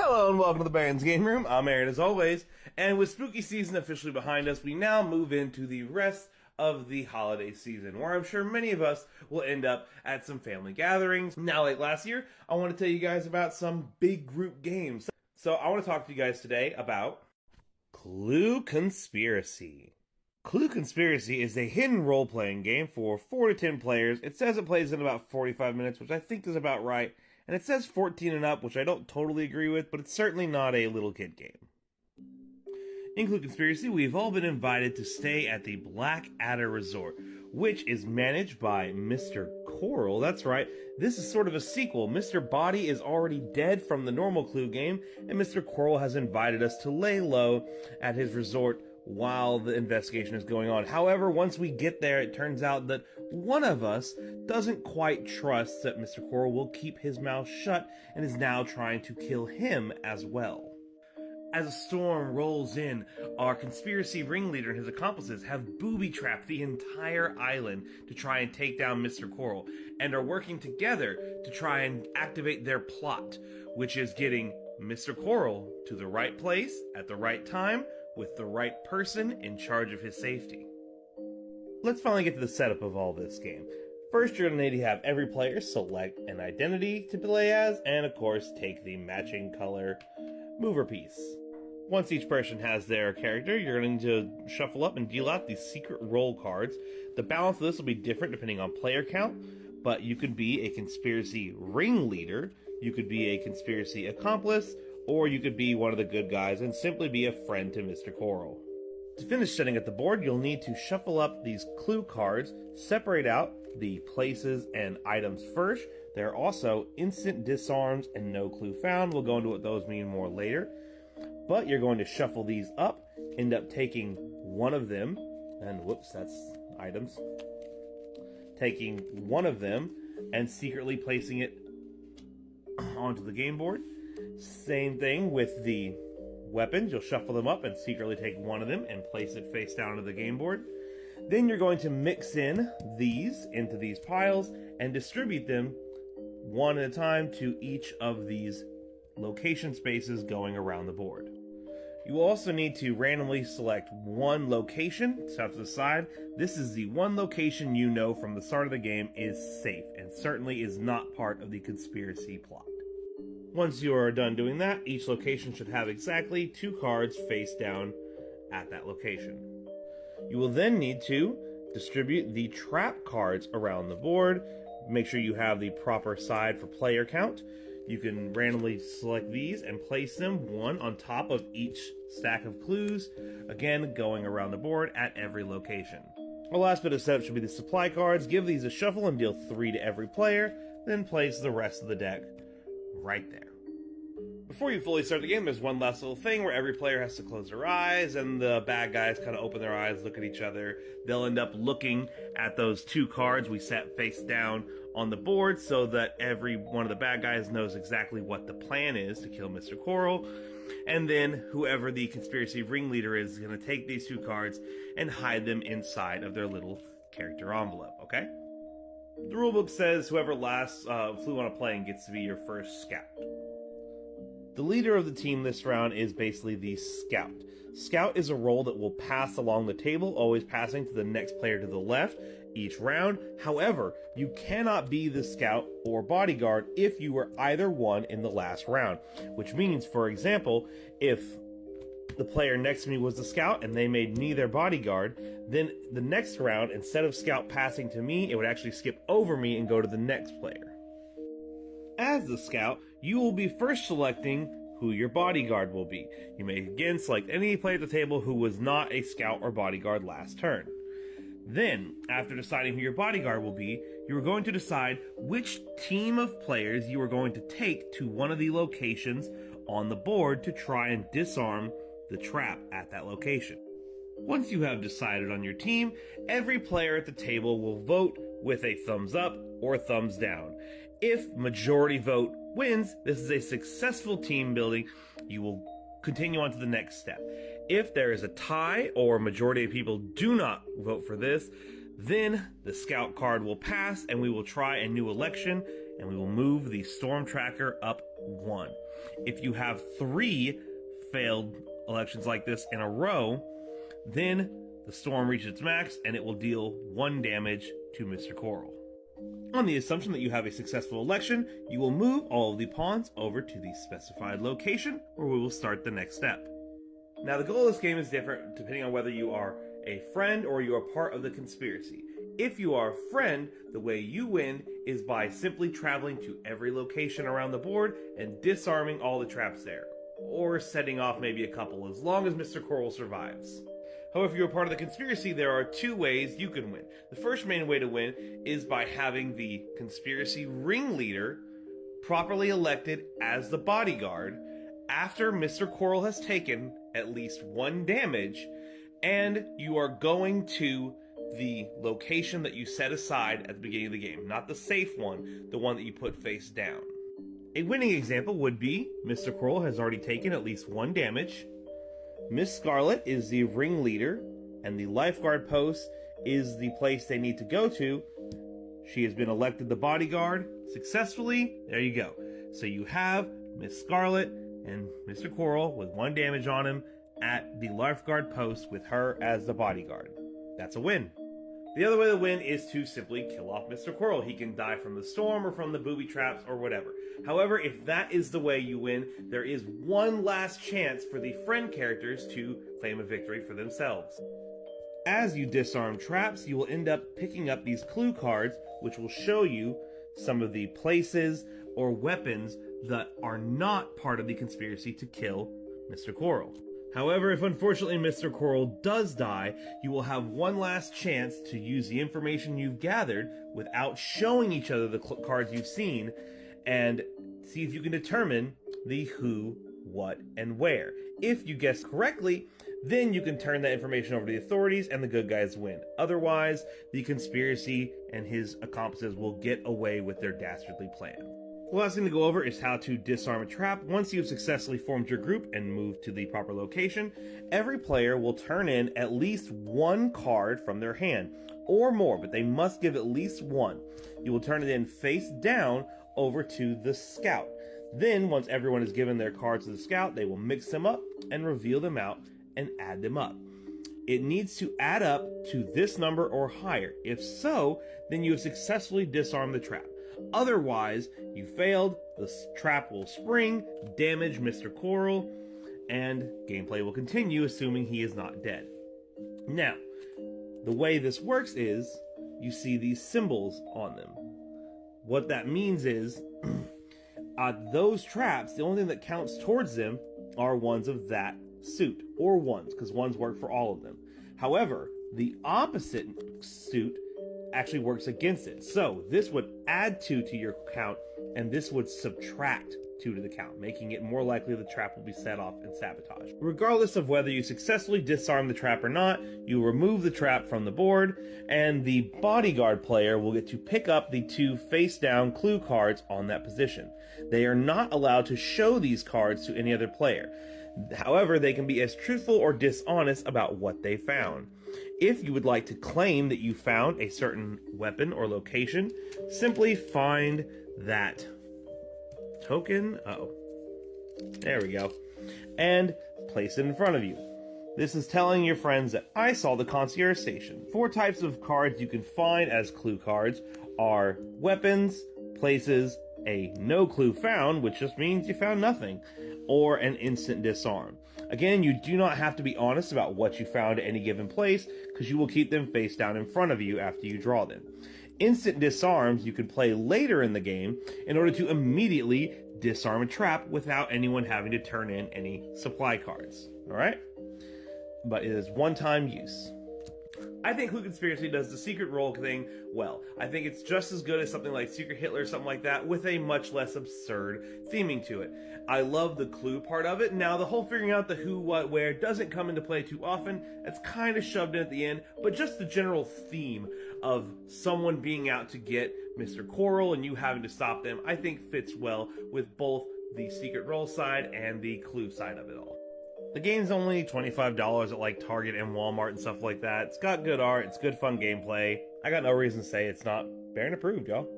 Hello and welcome to the Baron's Game Room. I'm Aaron as always, and with spooky season officially behind us, we now move into the rest of the holiday season, where I'm sure many of us will end up at some family gatherings. Now, like last year, I want to tell you guys about some big group games. So I want to talk to you guys today about Clue Conspiracy. Clue Conspiracy is a hidden role-playing game for 4 to 10 players. It says it plays in about 45 minutes, which I think is about right. And it says 14 and up, which I don't totally agree with, but it's certainly not a little kid game. In Clue Conspiracy, we've all been invited to stay at the Blackadder Resort, which is managed by Mr. Coral. That's right, this is sort of a sequel. Mr. Body is already dead from the normal Clue game, and Mr. Coral has invited us to lay low at his resort while the investigation is going on. However, once we get there, it turns out that one of us doesn't quite trust that Mr. Coral will keep his mouth shut and is now trying to kill him as well. As a storm rolls in, our conspiracy ringleader and his accomplices have booby-trapped the entire island to try and take down Mr. Coral, and are working together to try and activate their plot, which is getting Mr. Coral to the right place at the right time with the right person in charge of his safety. Let's finally get to the setup of all this game. First, you're going to need to have every player select an identity to play as, and of course, take the matching color mover piece. Once each person has their character, you're going to need to shuffle up and deal out these secret role cards. The balance of this will be different depending on player count, but you could be a conspiracy ringleader, you could be a conspiracy accomplice, or you could be one of the good guys and simply be a friend to Mr. Coral. To finish setting up the board, you'll need to shuffle up these clue cards, separate out the places and items first. There are also instant disarms and no clue found. We'll go into what those mean more later. But you're going to shuffle these up, end up taking one of them, and whoops, that's items. Taking one of them and secretly placing it onto the game board. Same thing with the weapons. You'll shuffle them up and secretly take one of them and place it face down to the game board. Then you're going to mix in these into these piles and distribute them one at a time to each of these location spaces going around the board. You will also need to randomly select one location, out to the side. This is the one location you know from the start of the game is safe and certainly is not part of the conspiracy plot. Once you are done doing that, each location should have exactly 2 cards face down at that location. You will then need to distribute the trap cards around the board. Make sure you have the proper side for player count. You can randomly select these and place them one on top of each stack of clues, again going around the board at every location. The last bit of setup should be the supply cards. Give these a shuffle and deal 3 to every player, then place the rest of the deck right there. Before you fully start the game, there's one last little thing where every player has to close their eyes, and the bad guys kind of open their eyes, look at each other. They'll end up looking at those 2 cards we set face down on the board so that every one of the bad guys knows exactly what the plan is to kill Mr. Coral. And then whoever the conspiracy ringleader is going to take these 2 cards and hide them inside of their little character envelope, okay? The rulebook says whoever last flew on a plane gets to be your first scout. The leader of the team this round is basically the scout. Scout is a role that will pass along the table, always passing to the next player to the left each round. However, you cannot be the scout or bodyguard if you were either one in the last round. Which means, for example, if the player next to me was the scout and they made me their bodyguard, then the next round, instead of scout passing to me, it would actually skip over me and go to the next player. As the scout, you will be first selecting who your bodyguard will be. You may again select any player at the table who was not a scout or bodyguard last turn. Then, after deciding who your bodyguard will be, you are going to decide which team of players you are going to take to one of the locations on the board to try and disarm the trap at that location. Once you have decided on your team, every player at the table will vote with a thumbs up or thumbs down. If majority vote wins, this is a successful team building. You will continue on to the next step. If there is a tie or majority of people do not vote for this, then the scout card will pass and we will try a new election and we will move the storm tracker up 1. If you have 3 failed elections like this in a row, then the storm reaches its max and it will deal 1 damage to Mr. Coral. On the assumption that you have a successful election, you will move all of the pawns over to the specified location where we will start the next step. Now, the goal of this game is different depending on whether you are a friend or you are part of the conspiracy. If you are a friend, the way you win is by simply traveling to every location around the board and disarming all the traps there, or setting off maybe a couple as long as Mr. Coral survives. However, if you're a part of the conspiracy, there are 2 ways you can win. The first main way to win is by having the conspiracy ringleader properly elected as the bodyguard after Mr. Coral has taken at least 1 damage, and you are going to the location that you set aside at the beginning of the game, not the safe one, the one that you put face down. A winning example would be Mr. Coral has already taken at least 1 damage. Miss Scarlet is the ringleader, and the lifeguard post is the place they need to go to. She has been elected the bodyguard successfully. There you go. So you have Miss Scarlet and Mr. Coral with 1 damage on him at the lifeguard post with her as the bodyguard. That's a win. The other way to win is to simply kill off Mr. Coral. He can die from the storm or from the booby traps or whatever. However, if that is the way you win, there is one last chance for the friend characters to claim a victory for themselves. As you disarm traps, you will end up picking up these clue cards, which will show you some of the places or weapons that are not part of the conspiracy to kill Mr. Coral. However, if unfortunately Mr. Coral does die, you will have one last chance to use the information you've gathered without showing each other the cards you've seen and see if you can determine the who, what, and where. If you guess correctly, then you can turn that information over to the authorities and the good guys win. Otherwise, the conspiracy and his accomplices will get away with their dastardly plan. The last thing to go over is how to disarm a trap. Once you've successfully formed your group and moved to the proper location, every player will turn in at least 1 card from their hand, or more, but they must give at least 1. You will turn it in face down over to the scout. Then, once everyone has given their cards to the scout, they will mix them up and reveal them out and add them up. It needs to add up to this number or higher. If so, then you have successfully disarmed the trap. Otherwise, you failed, the trap will spring, damage Mr. Coral, and gameplay will continue, assuming he is not dead. Now, the way this works is, you see these symbols on them. What that means is, those traps, the only thing that counts towards them are ones of that suit, or ones, because ones work for all of them. However, the opposite suit actually works against it. So this would add 2 to your count, and this would subtract 2 to the count, making it more likely the trap will be set off and sabotaged. Regardless of whether you successfully disarm the trap or not, you remove the trap from the board, and the bodyguard player will get to pick up the 2 face-down clue cards on that position. They are not allowed to show these cards to any other player. However, they can be as truthful or dishonest about what they found. If you would like to claim that you found a certain weapon or location, simply find that token, there we go, and place it in front of you. This is telling your friends that I saw the concierge station. 4 types of cards you can find as clue cards are weapons, places, a no clue found, which just means you found nothing, or an instant disarm. Again, you do not have to be honest about what you found at any given place, because you will keep them face down in front of you after you draw them. Instant disarms you can play later in the game in order to immediately disarm a trap without anyone having to turn in any supply cards. Alright? But it is one-time use. I think Clue Conspiracy does the secret role thing well. I think it's just as good as something like Secret Hitler or something like that, with a much less absurd theming to it. I love the clue part of it. Now, the whole figuring out the who, what, where doesn't come into play too often. It's kind of shoved in at the end, but just the general theme of someone being out to get Mr. Coral and you having to stop them, I think fits well with both the secret role side and the clue side of it all. The game's only $25 at like Target and Walmart and stuff like that. It's got good art, it's good fun gameplay. I got no reason to say it's not Baron approved, y'all.